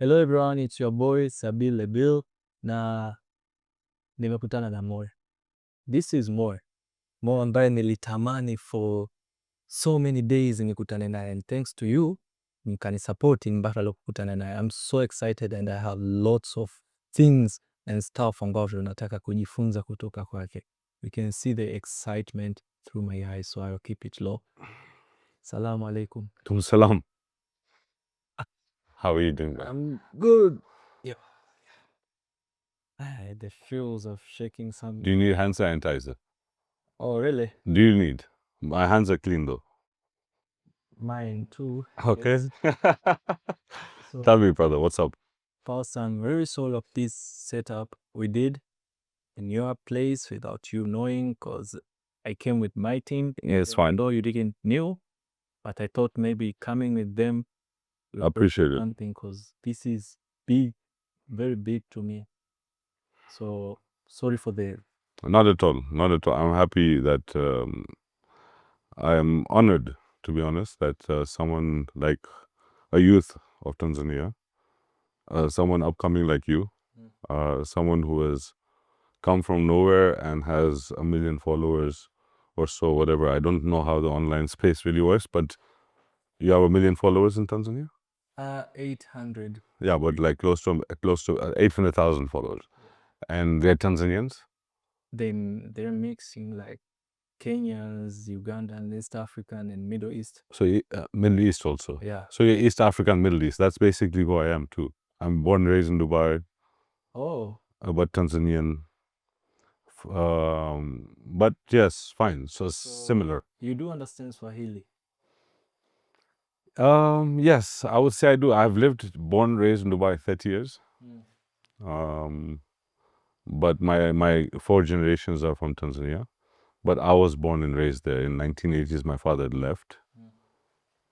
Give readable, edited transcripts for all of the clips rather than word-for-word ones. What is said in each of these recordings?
Hello everyone, it's your boy Sabeel na nimekutana na Moe. This is Moe ambaye nilitamani for so many days nikutane naye, and thanks to you mkanisupport mpaka leo kukutana naye. I'm so excited and I have lots of things and stuff ambavyo nataka kujifunza kutoka kwake. You can see the excitement through my eyes, so I'll keep it low. Salaam alaikum. Salam. How are you doing, man? I'm good. Yeah. The feels of shaking some. Do you need hand sanitizer? Oh, really? Do you need? My hands are clean though. Mine too. Okay. So, Tell me, brother, what's up? first, I'm very sorry of this setup we did in your place without you knowing, because I came with my team. It's fine. Though you didn't know, but I thought maybe coming with them will Appreciate it. something, because this is big, very big to me. So sorry for the. Not at all. Not at all. I'm happy that I am honored, to be honest, that someone like a youth of Tanzania, someone upcoming like you, someone who has come from nowhere and has 1 million followers or so, whatever. I don't know how the online space really works, but you have 1 million followers in Tanzania? 800. Yeah, but like close to 800,000 followers. And they're Tanzanians? They're mixing like Kenyans, Ugandan, East African, and Middle East. So Middle East also? Yeah. So you're East African, Middle East. That's basically who I am too. I'm born and raised in Dubai. Oh. But Tanzanian. But yes, fine. So similar. You do understand Swahili? Yes, I would say I do. I've born and raised in Dubai 30 years. But my 4 generations are from Tanzania. But I was born and raised there. In 1980s, my father had left.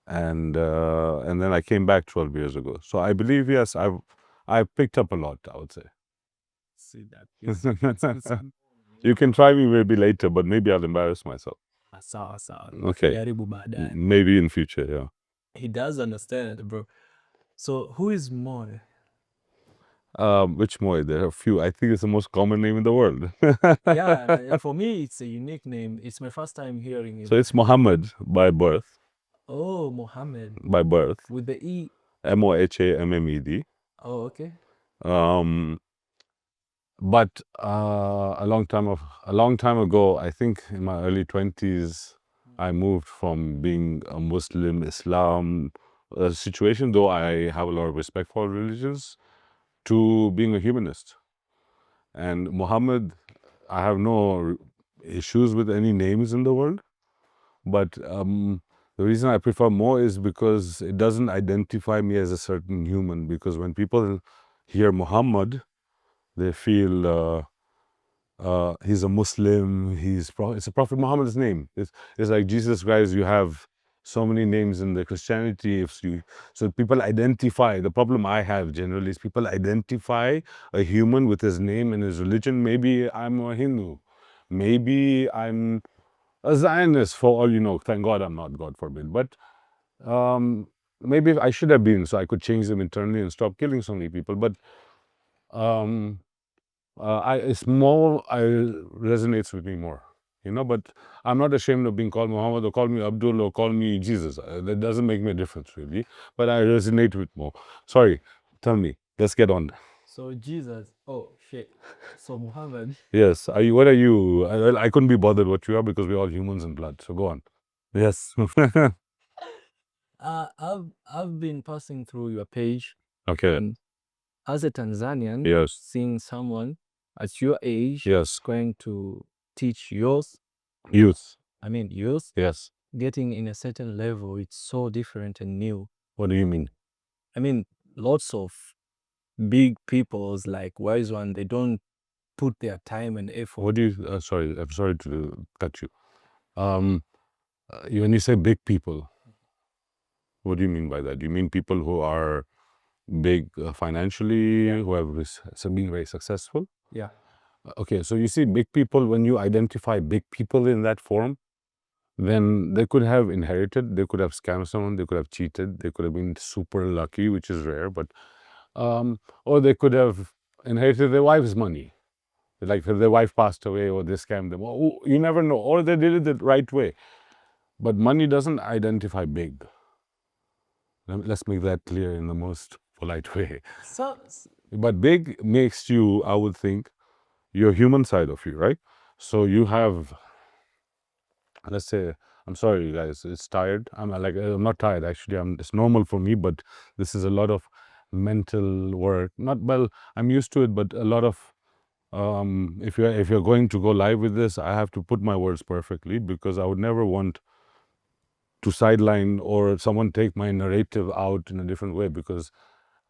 And then I came back 12 years ago. So I believe, yes, I've picked up a lot, I would say. See that. You can try me maybe later, but maybe I'll embarrass myself. Sawa. Okay. Jaribu baadaye. Maybe in future, yeah. He does understand, bro. So who is Moe? Which Moy? There are a few. I think it's the most common name in the world. Yeah, for me, it's a unique name. It's my first time hearing it. So it's Muhammad by birth. Oh, Mohammed. By birth. With the E. Mohammed. Oh, okay. But a long time ago, I think in my early 20s, I moved from being a Muslim, Islam situation, though I have a lot of respect for religions, to being a humanist. And Muhammad, I have no issues with any names in the world, but the reason I prefer more is because it doesn't identify me as a certain human, because when people hear Muhammad, they feel he's a Muslim, it's a Prophet Muhammad's name. It's like Jesus Christ, you have so many names in the Christianity. So people identify, the problem I have generally is people identify a human with his name and his religion. Maybe I'm a Hindu. Maybe I'm a Zionist, for all you know. Thank God I'm not, God forbid. But maybe I should have been, so I could change them internally and stop killing so many people. But it resonates with me more, but I'm not ashamed of being called Muhammad or call me Abdul or call me Jesus. That doesn't make me a difference really, but I resonate with more. Sorry, tell me, let's get on. So Jesus, oh shit. So Muhammad. Yes, what are you? I couldn't be bothered what you are because we're all humans in blood, so go on. Yes. I've been passing through your page. Okay. And as a Tanzanian, Yes. seeing someone at your age, Yes, going to teach youth, yes. getting in a certain level, it's so different and new. What do you mean? I mean, lots of big peoples like Wise One, they don't put their time and effort. What do you? Sorry, I'm sorry to cut you. When you say big people, what do you mean by that? Do you mean people who are big financially, who have been very successful? Yeah. Okay, so you see big people, when you identify big people in that form, then they could have inherited, they could have scammed someone, they could have cheated, they could have been super lucky, which is rare, but Or they could have inherited their wife's money. Like their wife passed away or they scammed them. You never know. Or they did it the right way. But money doesn't identify big. Let's make that clear in the most polite way. But big makes you, I would think, your human side of you, right? So you have, let's say, I'm sorry, guys, it's tired. I'm not tired, actually. It's normal for me, but this is a lot of mental work. Not well, I'm used to it, but a lot of if you're going to go live with this, I have to put my words perfectly because I would never want to sideline or someone take my narrative out in a different way, because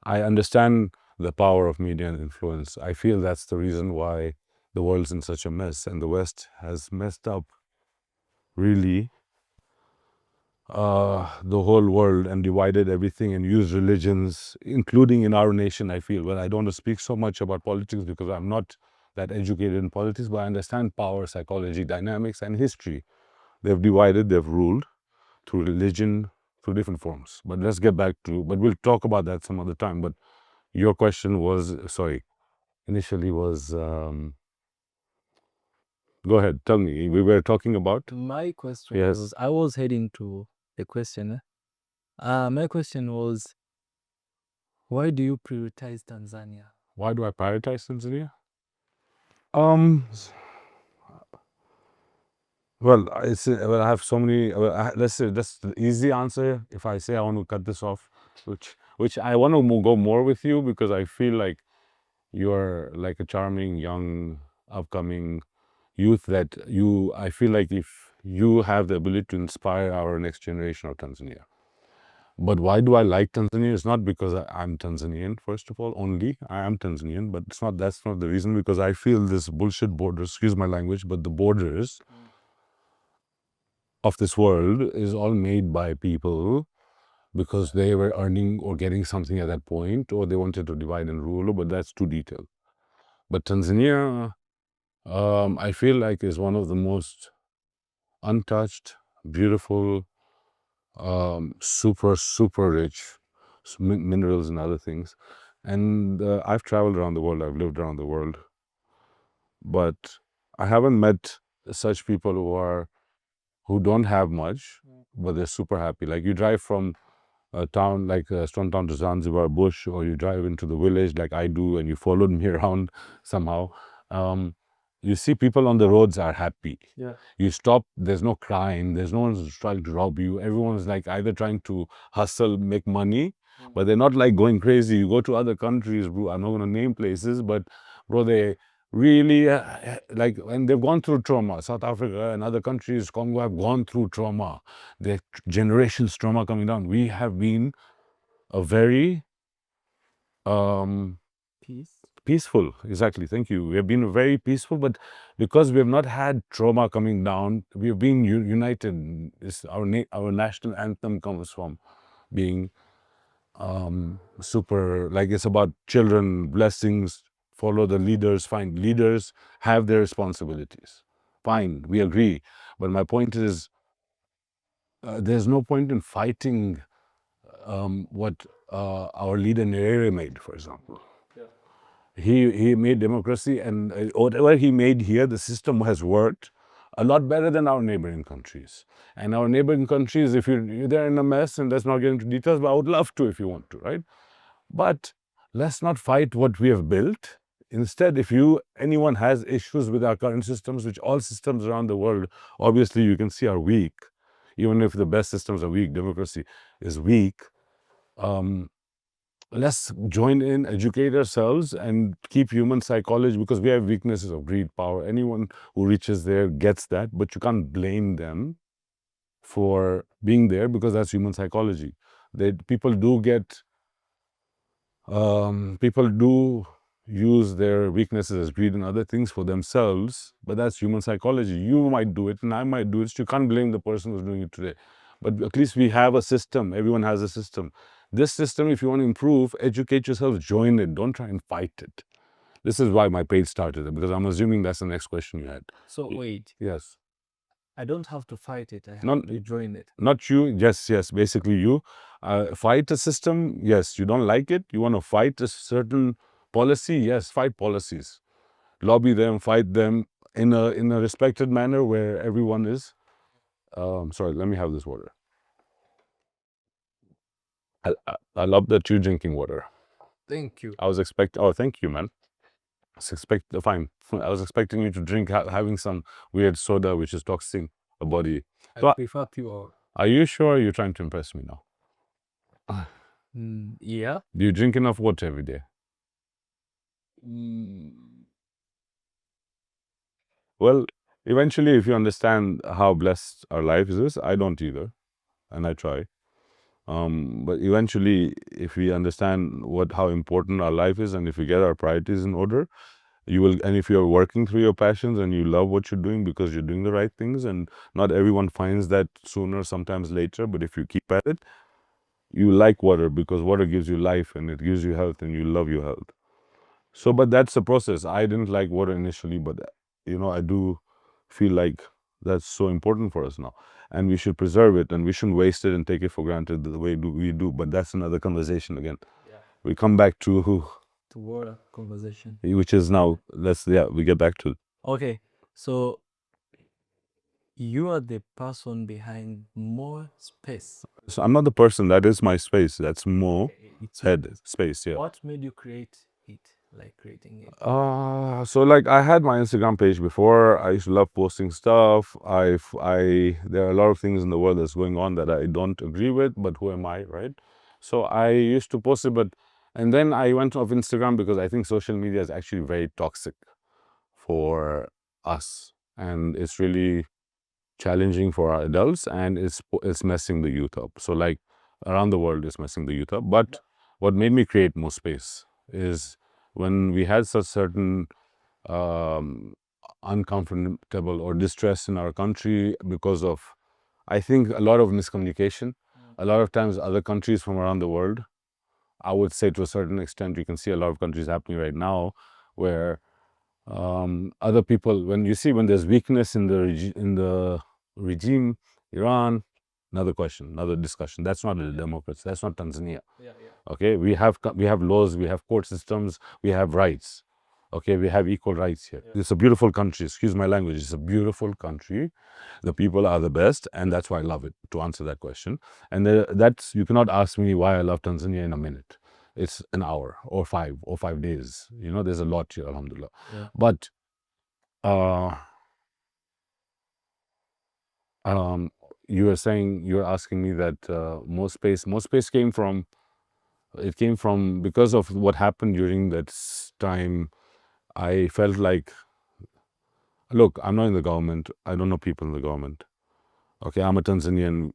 I understand the power of media and influence. I feel that's the reason why the world's in such a mess, and the West has messed up really the whole world and divided everything and used religions, including in our nation, I feel. Well, I don't want to speak so much about politics because I'm not that educated in politics, but I understand power, psychology, dynamics, and history. They've divided, they've ruled through religion, through different forms. But let's get back to, but we'll talk about that some other time. But your question was, sorry, initially was, go ahead, tell me. We were talking about? My question Yes. was, I was heading to the question. My question was, why do you prioritize Tanzania? Why do I prioritize Tanzania? Well, I have so many. Let's say that's the easy answer. If I say I want to cut this off, which I want to go more with you, because I feel like you're like a charming young upcoming youth that I feel like if you have the ability to inspire our next generation of Tanzania. But why do I like Tanzania? It's not because I'm Tanzanian, first of all, only. I am Tanzanian, but that's not the reason, because I feel this bullshit borders, excuse my language, but the borders of this world is all made by people because they were earning or getting something at that point, or they wanted to divide and rule, but that's too detailed. But Tanzania, I feel like is one of the most untouched, beautiful, super rich minerals and other things. And I've traveled around the world, I've lived around the world, but I haven't met such people who don't have much, but they're super happy. Like you drive from a town like Stone Town to Zanzibar bush, or you drive into the village like I do, and you followed me around somehow. You see people on the roads are happy. Yeah. You stop, there's no crime, there's no one who's trying to rob you. Everyone's like either trying to hustle, make money, but they're not like going crazy. You go to other countries, bro, I'm not going to name places, but bro, they really like, and they've gone through trauma. South Africa and other countries, Congo, have gone through trauma. The generations trauma coming down. We have been a very peaceful, exactly, thank you. We have been very peaceful, but because we have not had trauma coming down, we have been united. Our national anthem comes from being super, like it's about children, blessings, follow the leaders, find leaders, have their responsibilities. Fine, we agree. But my point is, there's no point in fighting what our leader Nyerere made, for example. He made democracy, and whatever he made here, the system has worked a lot better than our neighboring countries. And our neighboring countries, if they're in a mess, and let's not get into details, but I would love to if you want to, right? But let's not fight what we have built. Instead, if anyone has issues with our current systems, which all systems around the world, obviously you can see are weak, even if the best systems are weak, democracy is weak. Let's join in, educate ourselves, and keep human psychology, because we have weaknesses of greed, power. Anyone who reaches there gets that, but you can't blame them for being there, because that's human psychology. People do use their weaknesses as greed and other things for themselves, but that's human psychology. You might do it and I might do it, so you can't blame the person who's doing it today. But at least we have a system. Everyone has a system. This system, if you want to improve, educate yourself, join it. Don't try and fight it. This is why my page started, because I'm assuming that's the next question you had. So wait, Yes. I don't have to fight it. I have Not- to join it. Not you, yes, basically you. Fight a system, yes, you don't like it, you want to fight a certain policy, yes, fight policies. Lobby them, fight them in a respected manner where everyone is. Sorry, let me have this water. I love that you're drinking water. Thank you. I was thank you, man. Fine. I was expecting you to drink, having some weird soda which is toxic the body. I prefer pure. Are you sure you're trying to impress me now? Yeah. Do you drink enough water every day? Well, eventually, if you understand how blessed our life is, I don't either, and I try. But eventually, if we understand how important our life is, and if we get our priorities in order, you will. And if you're working through your passions and you love what you're doing because you're doing the right things, and not everyone finds that sooner, sometimes later. But if you keep at it, you like water because water gives you life and it gives you health, and you love your health. So, but that's the process. I didn't like water initially, but I do feel like that's so important for us now, and we should preserve it, and we shouldn't waste it and take it for granted the way we do. But that's another conversation again. Yeah. We come back to water conversation, which is now. We get back to. Okay, so you are the person behind Moespace. So I'm not the person. That is my space. That's more It's head space. Yeah. What made you create it? Like creating it? So like I had my Instagram page before. I used to love posting stuff. There are a lot of things in the world that's going on that I don't agree with, but who am I, right? So I used to post it, and then I went off Instagram because I think social media is actually very toxic for us, and it's really challenging for our adults, and it's messing the youth up. So like around the world, it's messing the youth up. But what made me create Moespace is when we had such certain uncomfortable or distress in our country because of, I think, a lot of miscommunication. A lot of times other countries from around the world, I would say to a certain extent, you can see a lot of countries happening right now where other people, when there's weakness in the regime, Iran, another question, another discussion. That's not a democracy. That's not Tanzania. Okay, we have laws, we have court systems, we have rights. Okay, we have equal rights here. It's a beautiful country. Excuse my language. It's a beautiful country. The people are the best, and that's why I love it. To answer that question, and you cannot ask me why I love Tanzania in a minute. It's an hour or 5 days. There's a lot here, alhamdulillah. Yeah. But you're asking me that Moespace came from because of what happened during that time. I felt like, look, I'm not in the government. I don't know people in the government. Okay, I'm a Tanzanian.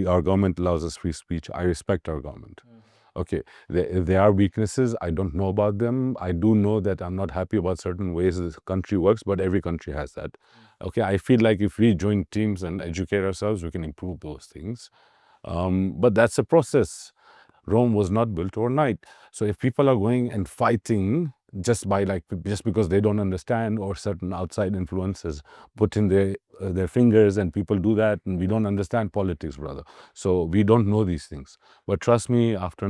Our government allows us free speech. I respect our government. Okay, if there are weaknesses, I don't know about them. I do know that I'm not happy about certain ways this country works, but every country has that. Okay, I feel like if we join teams and educate ourselves, we can improve those things. But that's a process. Rome was not built overnight. So if people are going and fighting just because they don't understand, or certain outside influences put in their fingers, and people do that, and we don't understand politics, brother. So we don't know these things. But trust me, after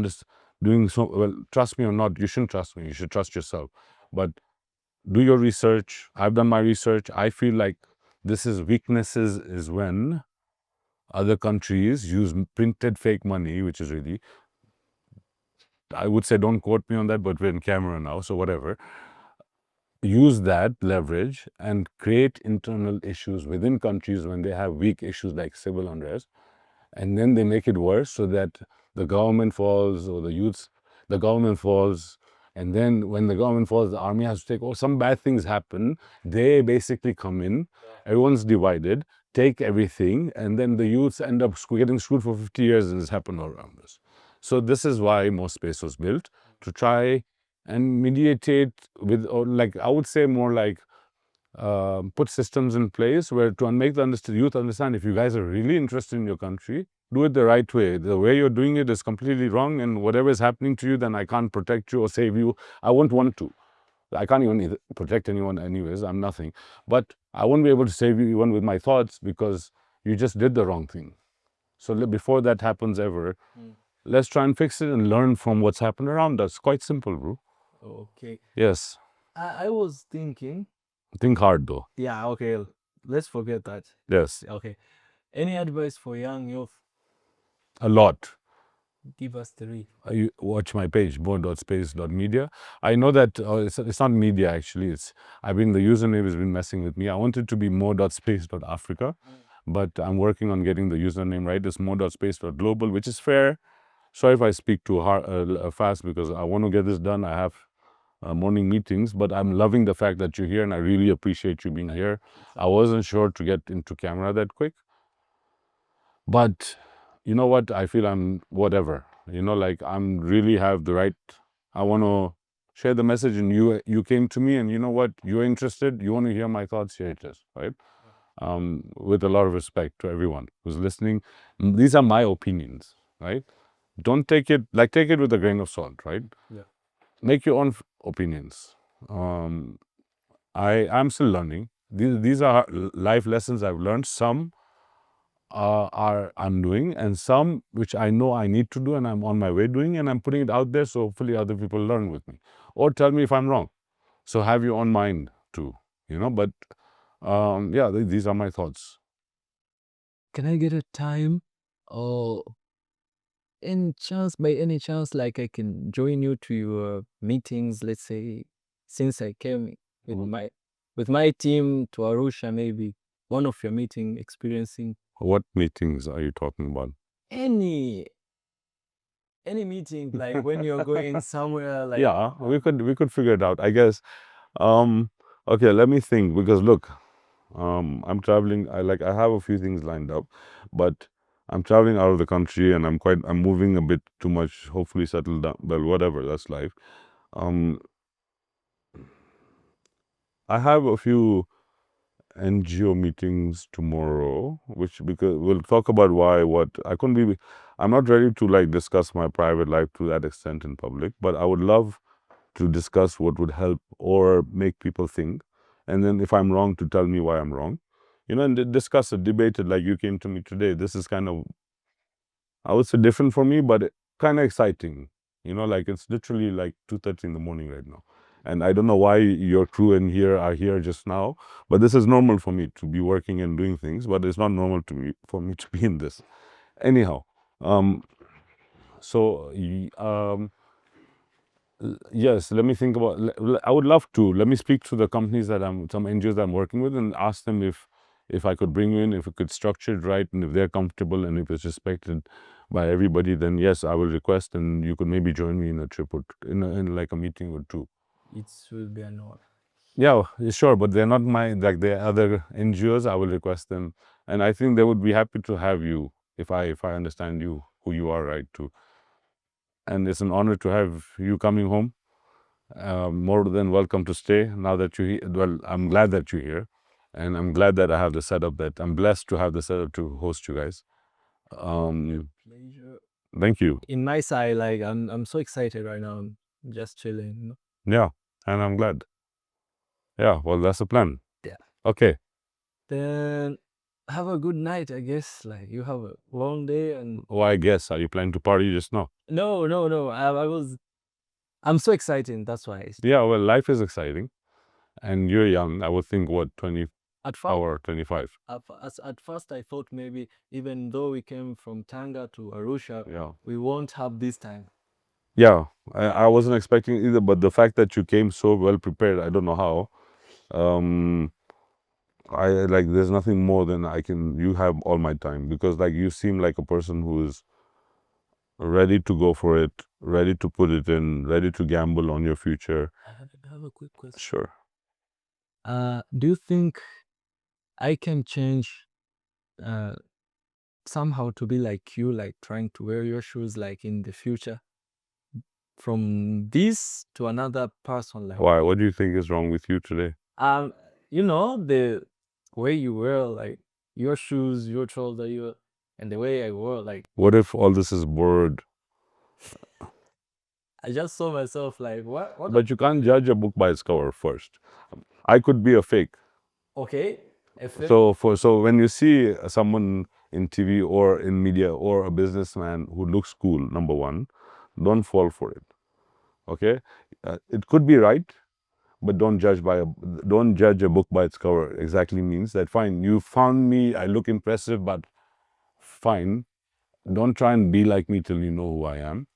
doing so, well, trust me or not, you shouldn't trust me. You should trust yourself. But do your research. I've done my research. I feel like this is weaknesses is when other countries use printed fake money, which is really, I would say, don't quote me on that, but we're in camera now, so whatever. Use that leverage and create internal issues within countries when they have weak issues like civil unrest, and then they make it worse so that the government falls, or the government falls, and then when the government falls, the army has to take, or some bad things happen, they basically come in, everyone's divided, take everything, and then the youths end up getting screwed for 50 years, and it's happened all around us. So this is why Moespace was built, to try and mediate with, or like, I would say more like, put systems in place where to make the youth understand, if you guys are really interested in your country, do it the right way. The way you're doing it is completely wrong, and whatever is happening to you, then I can't protect you or save you. I won't want to. I can't even protect anyone anyways. I'm nothing. But I won't be able to save you even with my thoughts because you just did the wrong thing. So before that happens ever, let's try and fix it and learn from what's happened around us. Quite simple, bro. Okay. Yes. I was thinking. Think hard though. Yeah, okay. Let's forget that. Yes. Okay. Any advice for young youth? A lot. Give us 3. You watch my page, more.space.media. I know that it's not media actually. The username has been messing with me. I want it to be more.space.africa, but I'm working on getting the username right. It's more.space.global, which is fair. Sorry if I speak too fast because I want to get this done. I have morning meetings, but I'm loving the fact that you're here and I really appreciate you being here. I wasn't sure to get into camera that quick, but you know what? I feel I'm whatever. Like I'm really have the right. I want to share the message, and you came to me, and you know what? You're interested. You want to hear my thoughts. Here it is, right? With a lot of respect to everyone who's listening. These are my opinions, right? Don't take it with a grain of salt, right? Yeah. Make your own opinions. I'm still learning. These are life lessons I've learned. Some I'm doing, and some which I know I need to do and I'm on my way doing, and I'm putting it out there so hopefully other people learn with me or tell me if I'm wrong. So have your own mind too, but yeah, these are my thoughts. Can I get a time or by any chance, like I can join you to your meetings, let's say, since I came with my team to Arusha, maybe one of your meeting experiencing What meetings are you talking about? any meeting, like when you're going somewhere, like Yeah, we could figure it out, I guess. Okay, let me think, because look, I'm traveling. I have a few things lined up, but I'm traveling out of the country and I'm moving a bit too much. Hopefully settle down. Well, whatever, that's life. I have a few NGO meetings tomorrow, because we'll talk about what I couldn't be. I'm not ready to discuss my private life to that extent in public, but I would love to discuss what would help or make people think, and then if I'm wrong, to tell me why I'm wrong, and discuss it, debate it like you came to me today. This is kind of, I would say, different for me, but kind of exciting. Like it's literally like 2:30 in the morning right now. And I don't know why your crew are here just now, but this is normal for me to be working and doing things, but it's not normal for me to be in this. Anyhow, so yes, let me think about. I would love to. Let me speak to the companies some NGOs that I'm working with, and ask them if I could bring you in, if we could structure it right, and if they're comfortable, and if it's respected by everybody, then yes, I will request, and you could maybe join me in a trip or in like a meeting or two. it will be an honor. Yeah, sure, but they're not they're other NGOs. I will request them, and I think they would be happy to have you if I understand you, who you are, right, too. And it's an honor to have you coming home. More than welcome to stay now that you're here. Well, I'm glad that you're here, and I'm glad that I have the setup, that I'm blessed to have the setup to host you guys. Pleasure. Thank you. In my side, like I'm so excited right now. I'm just chilling. Yeah, and I'm glad. Yeah, well, that's the plan. Yeah. Okay. Then have a good night, I guess. Like you have a long day and Oh, I guess. Are you planning to party just now? no. I'm so excited. That's why. Yeah, well, life is exciting, and you're young. I would think, what, 20 At first, or 25? at first, I thought maybe even though we came from Tanga to Arusha, Yeah. we won't have this time. Yeah, I wasn't expecting it either, but the fact that you came so well prepared, I don't know how. There's nothing more than you have all my time, because you seem like a person who is ready to go for it, ready to put it in, ready to gamble on your future. I have a quick question. Sure. Do you think I can change somehow to be like you, like trying to wear your shoes like in the future? From this to another person, like Why? What do you think is wrong with you today? the way you wear like your shoes, your trouser, and the way I wear like What if all this is borrowed? I just saw myself like, what? But you can't judge a book by its cover first. I could be a fake. Okay. So when you see someone in TV or in media or a businessman who looks cool, number one, don't fall for it. Okay, it could be right, but don't judge a book by its cover. Exactly means that fine. You found me, I look impressive, but fine. Don't try and be like me till you know who I am.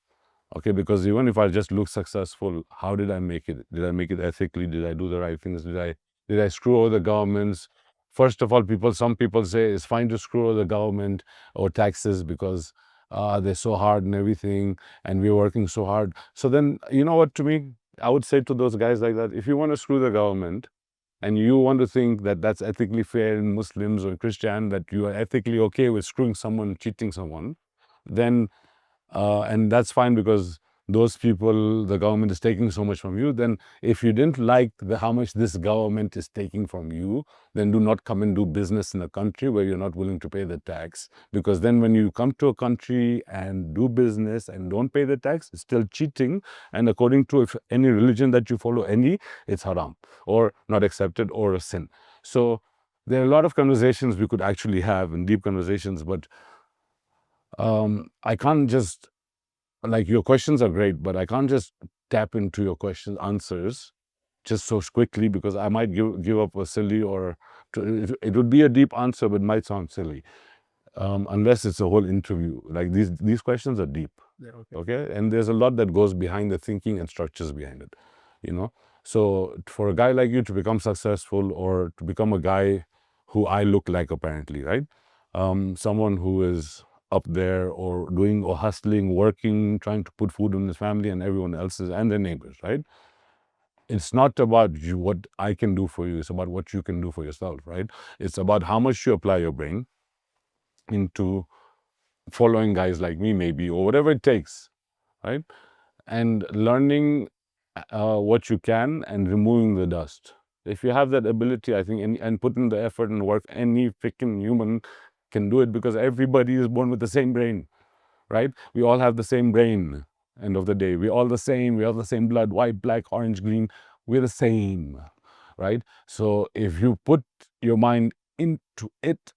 Okay, because even if I just look successful, how did I make it? Did I make it ethically? Did I do the right things? Did I screw over the governments? First of all, some people say it's fine to screw over the government or taxes because they're so hard and everything, and we're working so hard. So then, you know what? To me, I would say to those guys like that: if you want to screw the government, and you want to think that that's ethically fair in Muslims or Christian, that you are ethically okay with screwing someone, cheating someone, then and that's fine because those people, the government is taking so much from you. Then if you didn't like how much this government is taking from you, then do not come and do business in a country where you're not willing to pay the tax. Because then when you come to a country and do business and don't pay the tax, it's still cheating. And according to if any religion that you follow, it's haram or not accepted or a sin. So there are a lot of conversations we could actually have and deep conversations, but I can't just, like, your questions are great, but I can't just tap into your question answers just so quickly, because I might give up a silly or it would be a deep answer, but it might sound silly unless it's a whole interview. Like these questions are deep, okay, and there's a lot that goes behind the thinking and structures behind it, you know. So for a guy like you to become successful or to become a guy who I look like, apparently, right? Someone who is up there or doing or hustling, working, trying to put food in his family and everyone else's and their neighbors, right? It's not about you, what I can do for you. It's about what you can do for yourself, right? It's about how much you apply your brain into following guys like me, maybe, or whatever it takes, right? And learning what you can and removing the dust. If you have that ability, I think, and put in the effort and work, any freaking human can do it, because everybody is born with the same brain, right? We all have the same brain. End of the day, we're all the same. We all the same blood, white, black, orange, green. We're the same, right? So if you put your mind into it,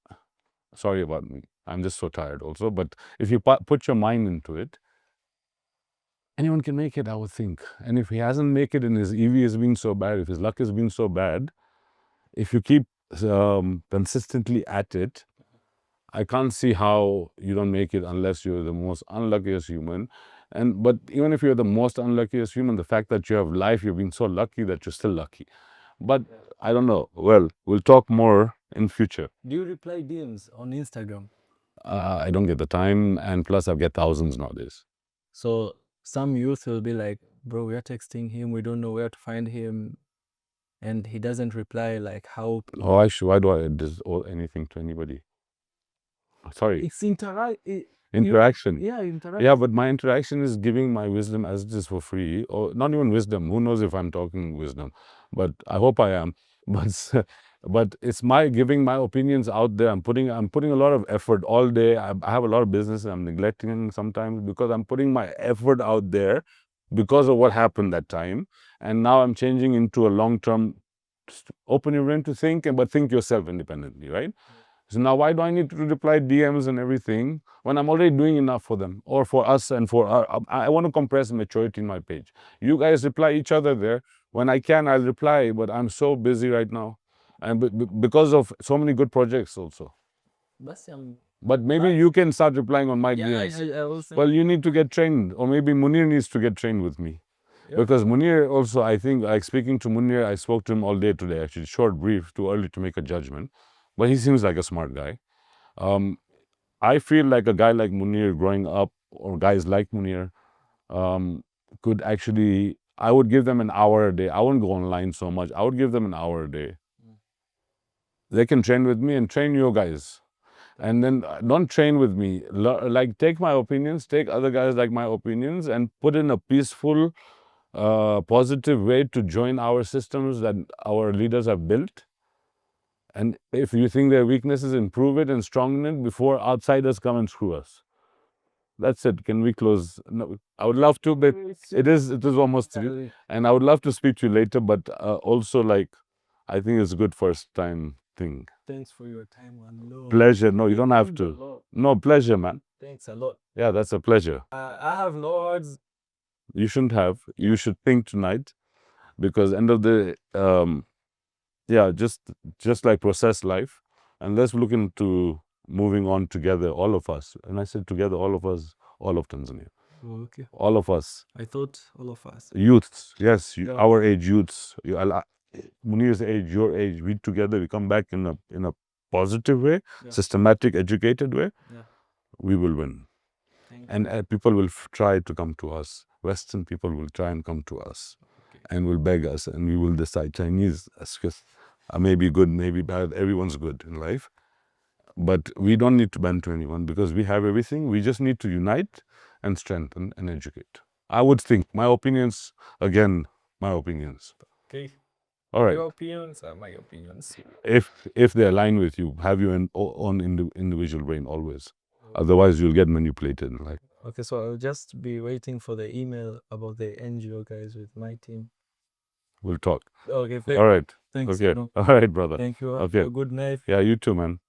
sorry about me, I'm just so tired also, but if you put your mind into it, anyone can make it, I would think. And if he hasn't made it and his EV has been so bad, if his luck has been so bad, if you keep consistently at it, I can't see how you don't make it unless you're the most unluckiest human. But even if you're the most unluckiest human, the fact that you have life, you've been so lucky that you're still lucky. But I don't know. Well, we'll talk more in future. Do you reply DMs on Instagram? I don't get the time, and plus I get thousands nowadays. So some youth will be like, bro, we are texting him, we don't know where to find him, and he doesn't reply. Like, how? Oh, why do I do anything to anybody? Sorry. It's interaction. Yeah, interaction. Yeah, but my interaction is giving my wisdom as it is for free, or not even wisdom. Who knows if I'm talking wisdom? But I hope I am. But it's my giving my opinions out there. I'm putting a lot of effort all day. I have a lot of business I'm neglecting sometimes because I'm putting my effort out there because of what happened that time. And now I'm changing into a long-term, open your brain to think, but think yourself independently, right? So now why do I need to reply DMs and everything when I'm already doing enough for them or for us and for our, I want to compress maturity in my page. You guys reply each other there. When I can, I'll reply, but I'm so busy right now. And because of so many good projects also. But maybe you can start replying on my DMs. Well, you need to get trained, or maybe Munir needs to get trained with me. Because Munir also, I think, like speaking to Munir, I spoke to him all day today, actually, short, brief, too early to make a judgment. But he seems like a smart guy. I feel like a guy like Munir growing up, or guys like Munir, could actually, I would give them an hour a day. I wouldn't go online so much. I would give them an hour a day. They can train with me and train your guys. And then don't train with me. Like, take my opinions, take other guys like my opinions, and put in a peaceful, positive way to join our systems that our leaders have built. And if you think there are weaknesses, improve it and strengthen it before outsiders come and screw us. That's it. Can we close? No, I would love to, but it is almost 3, and I would love to speak to you later. But also, like, I think it's a good first time thing. Thanks for your time and love. Pleasure. No, you don't have to. No, pleasure, man. Thanks a lot. Yeah, that's a pleasure. I have no words. You shouldn't have. You should think tonight, because end of the yeah, just like process life, and let's look into moving on together, all of us. And I said together, all of us, all of Tanzania, Oh, okay. all of us. I thought all of us. Youths, yes, Yeah. our age youths, Munir's age, your age, we together, we come back in a positive way, Yeah. systematic, educated way. Yeah. We will win. Thank And people will try to come to us. Western people will try and come to us, and will beg us, and we will decide. Chinese may be good, maybe bad. Everyone's good in life, but we don't need to bend to anyone, because we have everything. We just need to unite and strengthen and educate. I would think. My opinions, again, my opinions. Okay. All right. Your opinions are my opinions. If they align with you, have your own individual brain always. Otherwise, you'll get manipulated. Like, okay, so I'll just be waiting for the email about the NGO guys with my team. We'll talk. Okay. All right. Thanks. Okay. All right, brother. Thank you. Okay. Have a good night. Yeah, you too, man.